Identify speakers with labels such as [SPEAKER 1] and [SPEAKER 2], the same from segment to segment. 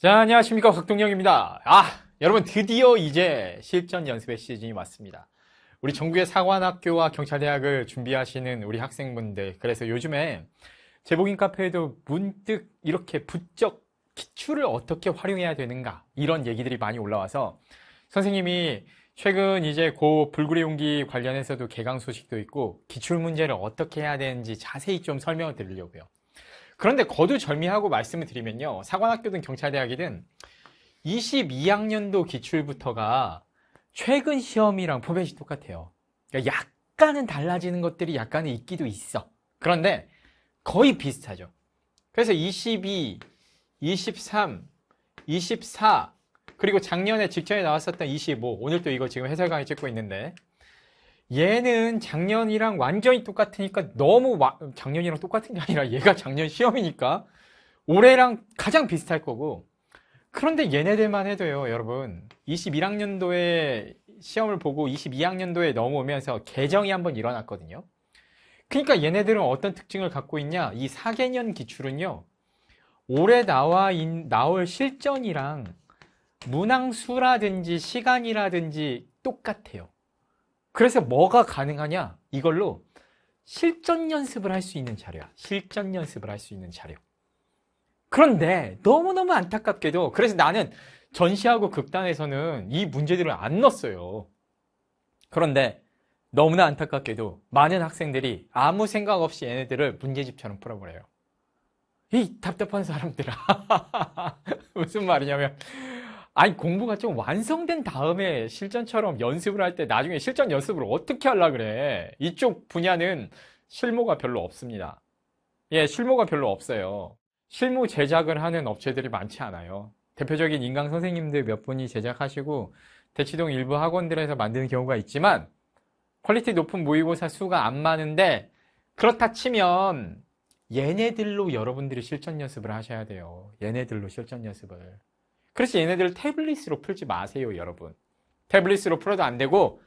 [SPEAKER 1] 자, 안녕하십니까. 곽동영입니다. 여러분 드디어 이제 실전 연습의 시즌이 왔습니다. 우리 전국의 사관학교와 경찰대학을 준비하시는 우리 학생분들, 그래서 요즘에 제복인 카페에도 문득 이렇게 부쩍 기출을 어떻게 활용해야 되는가 이런 얘기들이 많이 올라와서 선생님이 최근 이제 고 불굴의 용기 관련해서도 개강 소식도 있고 기출 문제를 어떻게 해야 되는지 자세히 좀 설명을 드리려고요. 그런데 거두절미하고 말씀을 드리면요, 사관학교든 경찰대학이든 22학년도 기출부터가 최근 시험이랑 포맷이 똑같아요. 그러니까 약간은 달라지는 것들이 약간은 있기도 있어. 그런데 거의 비슷하죠. 그래서 22, 23, 24, 그리고 작년에 직전에 나왔었던 25, 오늘 또 이거 지금 해설 강의 찍고 있는데, 얘는 작년이랑 완전히 똑같으니까 너무 작년이랑 똑같은 게 아니라 얘가 작년 시험이니까 올해랑 가장 비슷할 거고, 그런데 얘네들만 해도요, 여러분 21학년도에 시험을 보고 22학년도에 넘어오면서 개정이 한번 일어났거든요. 그러니까 얘네들은 어떤 특징을 갖고 있냐, 이 4개년 기출은요 올해 나올 실전이랑 문항수라든지 시간이라든지 똑같아요. 그래서 뭐가 가능하냐, 이걸로 실전 연습을 할 수 있는 자료야. 실전 연습을 할 수 있는 자료. 그런데 너무너무 안타깝게도, 그래서 나는 전시하고 극단에서는 이 문제들을 안 넣었어요. 그런데 너무나 안타깝게도 많은 학생들이 아무 생각 없이 얘네들을 문제집처럼 풀어버려요. 이 답답한 사람들아. 무슨 말이냐면, 아니 공부가 좀 완성된 다음에 실전처럼 연습을 할 때 나중에 실전 연습을 어떻게 하려고 그래. 이쪽 분야는 실무가 별로 없습니다. 예, 실무가 별로 없어요. 실무 제작을 하는 업체들이 많지 않아요. 대표적인 인강 선생님들 몇 분이 제작하시고 대치동 일부 학원들에서 만드는 경우가 있지만 퀄리티 높은 모의고사 수가 안 많은데, 그렇다 치면 얘네들로 여러분들이 실전 연습을 하셔야 돼요. 얘네들로 실전 연습을. 그래서 얘네들을 태블릿으로 풀지 마세요, 여러분. 태블릿으로 풀어도 안 되고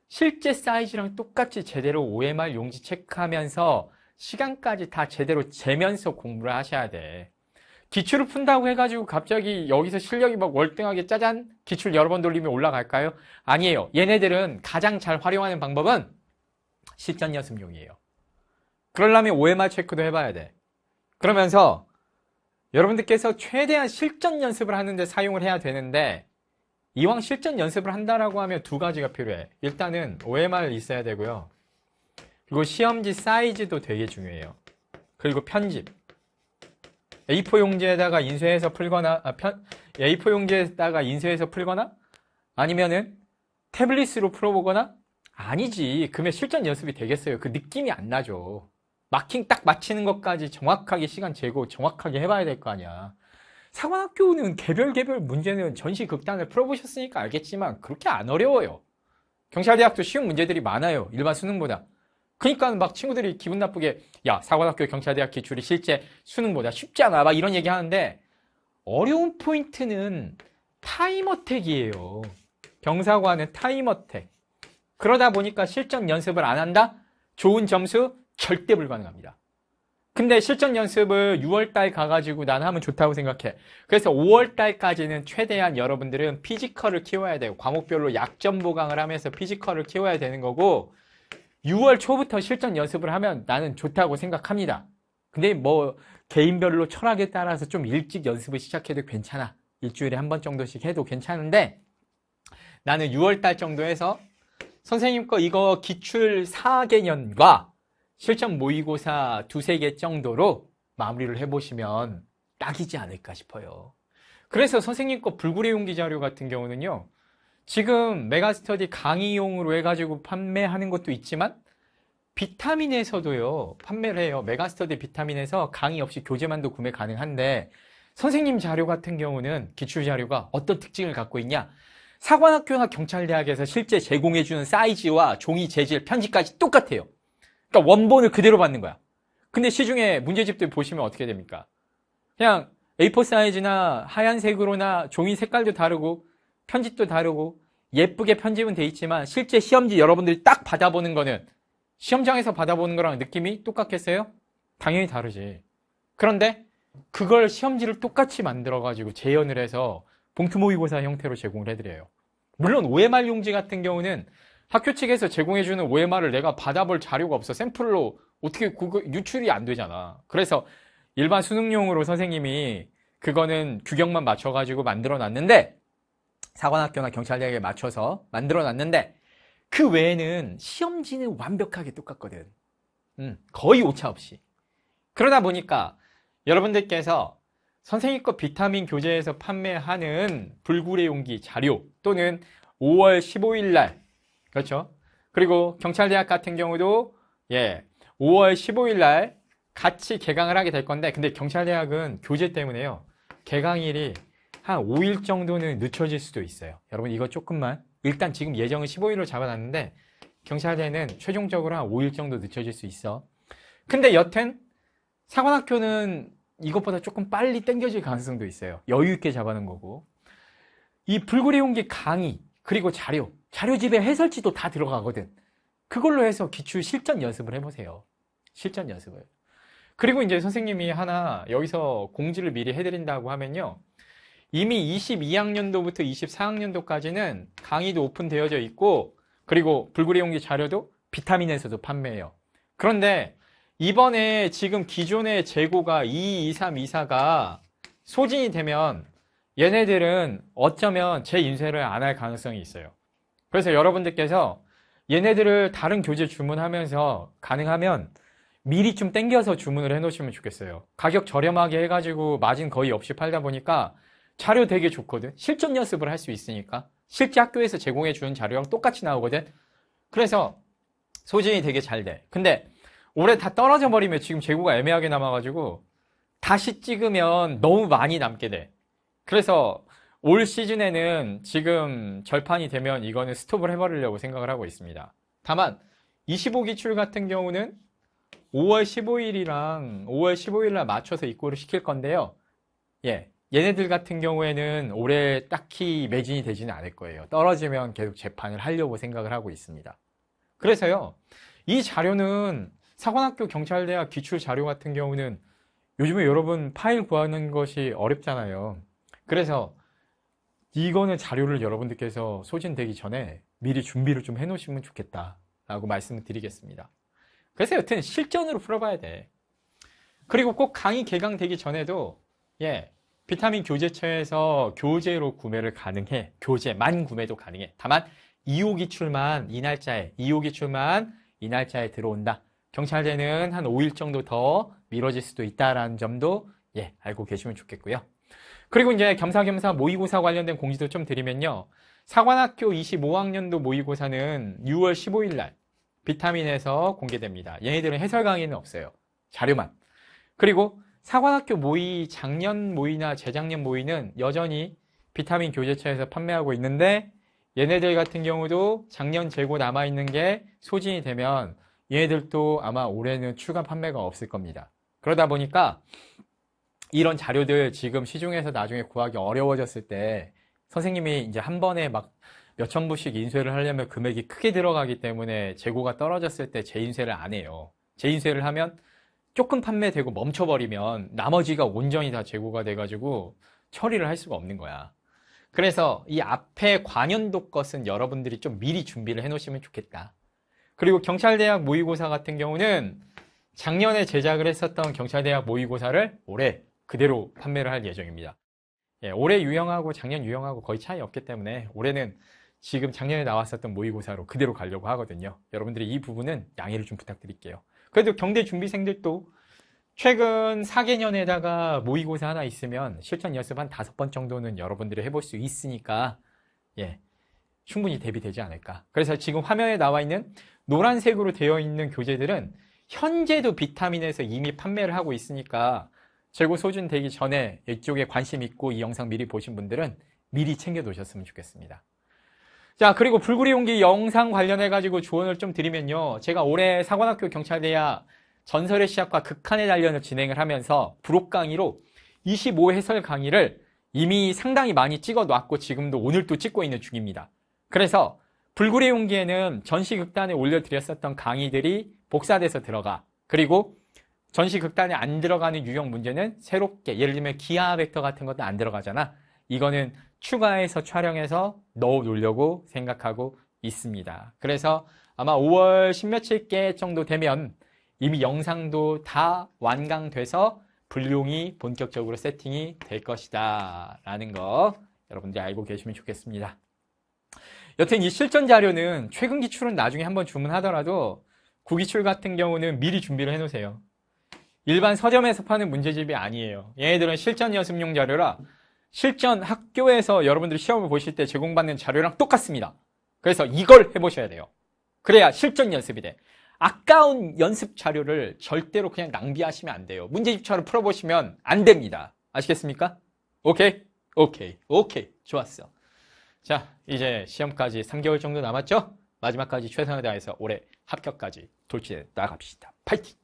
[SPEAKER 1] 실제 사이즈랑 똑같이 제대로 OMR 용지 체크하면서 시간까지 다 제대로 재면서 공부를 하셔야 돼. 기출을 푼다고 해가지고 갑자기 여기서 실력이 막 월등하게 짜잔 기출 여러 번 돌리면 올라갈까요? 아니에요. 얘네들은 가장 잘 활용하는 방법은 실전 연습용이에요. 그러려면 OMR 체크도 해봐야 돼. 그러면서 여러분들께서 최대한 실전 연습을 하는데 사용을 해야 되는데, 이왕 실전 연습을 한다라고 하면 두 가지가 필요해. 일단은 OMR 있어야 되고요. 그리고 시험지 사이즈도 되게 중요해요. 그리고 편집. A4 용지에다가 인쇄해서 풀거나, A4 용지에다가 인쇄해서 풀거나, 아니면은 태블릿으로 풀어보거나. 아니지. 그러면 실전 연습이 되겠어요. 그 느낌이 안 나죠. 마킹 딱 맞히는 것까지 정확하게 시간 재고 정확하게 해봐야 될 거 아니야. 사관학교는 개별 문제는 전시 극단을 풀어보셨으니까 알겠지만 그렇게 안 어려워요. 경찰대학도 쉬운 문제들이 많아요, 일반 수능보다. 그러니까 막 친구들이 기분 나쁘게, 야, 사관학교 경찰대학 기출이 실제 수능보다 쉽지 않아, 막 이런 얘기 하는데, 어려운 포인트는 타임어택이에요. 경사관은 타임어택. 그러다 보니까 실전 연습을 안 한다? 좋은 점수 절대 불가능합니다. 근데 실전 연습을 6월달 가가지고 난 하면 좋다고 생각해. 그래서 5월달까지는 최대한 여러분들은 피지컬을 키워야 돼요. 과목별로 약점 보강을 하면서 피지컬을 키워야 되는 거고, 6월 초부터 실전 연습을 하면 나는 좋다고 생각합니다. 근데 뭐 개인별로 철학에 따라서 좀 일찍 연습을 시작해도 괜찮아. 일주일에 한 번 정도씩 해도 괜찮은데, 나는 6월달 정도 해서 선생님 거 이거 기출 4개년과 실전 모의고사 2-3개 정도로 마무리를 해보시면 딱이지 않을까 싶어요. 그래서 선생님 거 불굴의 용기 자료 같은 경우는요, 지금 메가스터디 강의용으로 해가지고 판매하는 것도 있지만 비타민에서도요 판매를 해요. 메가스터디 비타민에서 강의 없이 교재만도 구매 가능한데, 선생님 자료 같은 경우는 기출 자료가 어떤 특징을 갖고 있냐, 사관학교나 경찰대학에서 실제 제공해주는 사이즈와 종이 재질, 편지까지 똑같아요. 그러니까 원본을 그대로 받는 거야. 근데 시중에 문제집들 보시면 어떻게 됩니까? 그냥 A4 사이즈나 하얀색으로나 종이 색깔도 다르고 편집도 다르고 예쁘게 편집은 돼 있지만 실제 시험지 여러분들이 딱 받아보는 거는 시험장에서 받아보는 거랑 느낌이 똑같겠어요? 당연히 다르지. 그런데 그걸 시험지를 똑같이 만들어가지고 재현을 해서 봉투 모의고사 형태로 제공을 해드려요. 물론 OMR 용지 같은 경우는 학교 측에서 제공해주는 OMR을 내가 받아볼 자료가 없어. 샘플로 어떻게 그거 유출이 안 되잖아. 그래서 일반 수능용으로 선생님이 그거는 규격만 맞춰가지고 만들어 놨는데, 사관학교나 경찰대학에 맞춰서 만들어 놨는데, 그 외에는 시험지는 완벽하게 똑같거든. 거의 오차 없이. 그러다 보니까 여러분들께서 선생님 거 비타민 교재에서 판매하는 불구레 용기 자료 또는 5월 15일 날, 그렇죠? 그리고 경찰대학 같은 경우도 5월 15일 날 같이 개강을 하게 될 건데, 근데 경찰대학은 교재 때문에요. 개강일이 한 5일 정도는 늦춰질 수도 있어요. 여러분 이거 조금만, 일단 지금 예정은 15일로 잡아놨는데 경찰대는 최종적으로 한 5일 정도 늦춰질 수 있어. 근데 여튼 사관학교는 이것보다 조금 빨리 당겨질 가능성도 있어요. 여유 있게 잡아놓은 거고. 이 불구리 용기 강의 그리고 자료집에 해설지도 다 들어가거든. 그걸로 해서 기출 실전 연습을 해보세요. 실전 연습을. 그리고 이제 선생님이 하나 여기서 공지를 미리 해드린다고 하면요, 이미 22학년도부터 24학년도까지는 강의도 오픈되어져 있고, 그리고 불구리 용기 자료도 비타민에서도 판매해요. 그런데 이번에 지금 기존의 재고가 2, 2, 3, 2, 4가 소진이 되면 얘네들은 어쩌면 재인쇄를 안 할 가능성이 있어요. 그래서 여러분들께서 얘네들을 다른 교재 주문하면서 가능하면 미리 좀 땡겨서 주문을 해 놓으시면 좋겠어요. 가격 저렴하게 해가지고 마진 거의 없이 팔다 보니까 자료 되게 좋거든. 실전 연습을 할 수 있으니까. 실제 학교에서 제공해 주는 자료랑 똑같이 나오거든. 그래서 소진이 되게 잘 돼. 근데 올해 다 떨어져 버리면 지금 재고가 애매하게 남아가지고 다시 찍으면 너무 많이 남게 돼. 그래서 올 시즌에는 지금 절판이 되면 이거는 스톱을 해버리려고 생각을 하고 있습니다. 다만 25기출 같은 경우는 5월 15일이랑 5월 15일날 맞춰서 입고를 시킬 건데요. 얘네들 같은 경우에는 올해 딱히 매진이 되지는 않을 거예요. 떨어지면 계속 재판을 하려고 생각을 하고 있습니다. 그래서요, 이 자료는 사관학교 경찰대학 기출 자료 같은 경우는 요즘에 여러분 파일 구하는 것이 어렵잖아요. 그래서 이거는 자료를 여러분들께서 소진되기 전에 미리 준비를 좀 해놓으시면 좋겠다라고 말씀을 드리겠습니다. 그래서 여튼 실전으로 풀어봐야 돼. 그리고 꼭 강의 개강되기 전에도 비타민 교재처에서 교재로 구매를 가능해. 교재만 구매도 가능해. 다만 2호 기출만 이 날짜에 들어온다. 경찰대는 한 5일 정도 더 미뤄질 수도 있다라는 점도 알고 계시면 좋겠고요. 그리고 이제 겸사겸사 모의고사 관련된 공지도 좀 드리면요, 사관학교 25학년도 모의고사는 6월 15일 날 비타민에서 공개됩니다. 얘네들은 해설 강의는 없어요. 자료만. 그리고 사관학교 모의, 작년 모의나 재작년 모의는 여전히 비타민 교재처에서 판매하고 있는데, 얘네들 같은 경우도 작년 재고 남아있는 게 소진이 되면 얘네들도 아마 올해는 추가 판매가 없을 겁니다. 그러다 보니까 이런 자료들 지금 시중에서 나중에 구하기 어려워졌을 때 선생님이 이제 한 번에 막 몇천 부씩 인쇄를 하려면 금액이 크게 들어가기 때문에 재고가 떨어졌을 때 재인쇄를 안 해요. 재인쇄를 하면 조금 판매되고 멈춰버리면 나머지가 온전히 다 재고가 돼가지고 처리를 할 수가 없는 거야. 그래서 이 앞에 관연도 것은 여러분들이 좀 미리 준비를 해 놓으시면 좋겠다. 그리고 경찰대학 모의고사 같은 경우는 작년에 제작을 했었던 경찰대학 모의고사를 올해 그대로 판매를 할 예정입니다. 올해 유형하고 작년 유형하고 거의 차이 없기 때문에 올해는 지금 작년에 나왔었던 모의고사로 그대로 가려고 하거든요. 여러분들이 이 부분은 양해를 좀 부탁드릴게요. 그래도 경대 준비생들도 최근 4개년에다가 모의고사 하나 있으면 실전 연습 한 5번 정도는 여러분들이 해볼 수 있으니까 충분히 대비되지 않을까. 그래서 지금 화면에 나와 있는 노란색으로 되어 있는 교재들은 현재도 비타민에서 이미 판매를 하고 있으니까 재고 소진되기 전에 이쪽에 관심 있고 이 영상 미리 보신 분들은 미리 챙겨 놓으셨으면 좋겠습니다. 자, 그리고 불구리 용기 영상 관련해 가지고 조언을 좀 드리면요, 제가 올해 사관학교 경찰대학 전설의 시합과 극한의 단련을 진행을 하면서 부록 강의로 25 해설 강의를 이미 상당히 많이 찍어 놨고 지금도 오늘 또 찍고 있는 중입니다. 그래서 불구리 용기에는 전시극단에 올려드렸었던 강의들이 복사돼서 들어가. 그리고 전시 극단에 안 들어가는 유형 문제는 새롭게, 예를 들면 기하 벡터 같은 것도 안 들어가잖아. 이거는 추가해서 촬영해서 넣어 놓으려고 생각하고 있습니다. 그래서 아마 5월 10며칠 정도 되면 이미 영상도 다 완강돼서 분룡이 본격적으로 세팅이 될 것이다 라는 거 여러분들이 알고 계시면 좋겠습니다. 여튼 이 실전 자료는 최근 기출은 나중에 한번 주문하더라도 구기출 같은 경우는 미리 준비를 해 놓으세요. 일반 서점에서 파는 문제집이 아니에요. 얘네들은 실전 연습용 자료라 실전 학교에서 여러분들이 시험을 보실 때 제공받는 자료랑 똑같습니다. 그래서 이걸 해보셔야 돼요. 그래야 실전 연습이 돼. 아까운 연습 자료를 절대로 그냥 낭비하시면 안 돼요. 문제집처럼 풀어보시면 안 됩니다. 아시겠습니까? 오케이? 오케이. 오케이. 좋았어. 자, 이제 시험까지 3개월 정도 남았죠? 마지막까지 최선을 다해서 올해 합격까지 돌진해 나갑시다. 파이팅!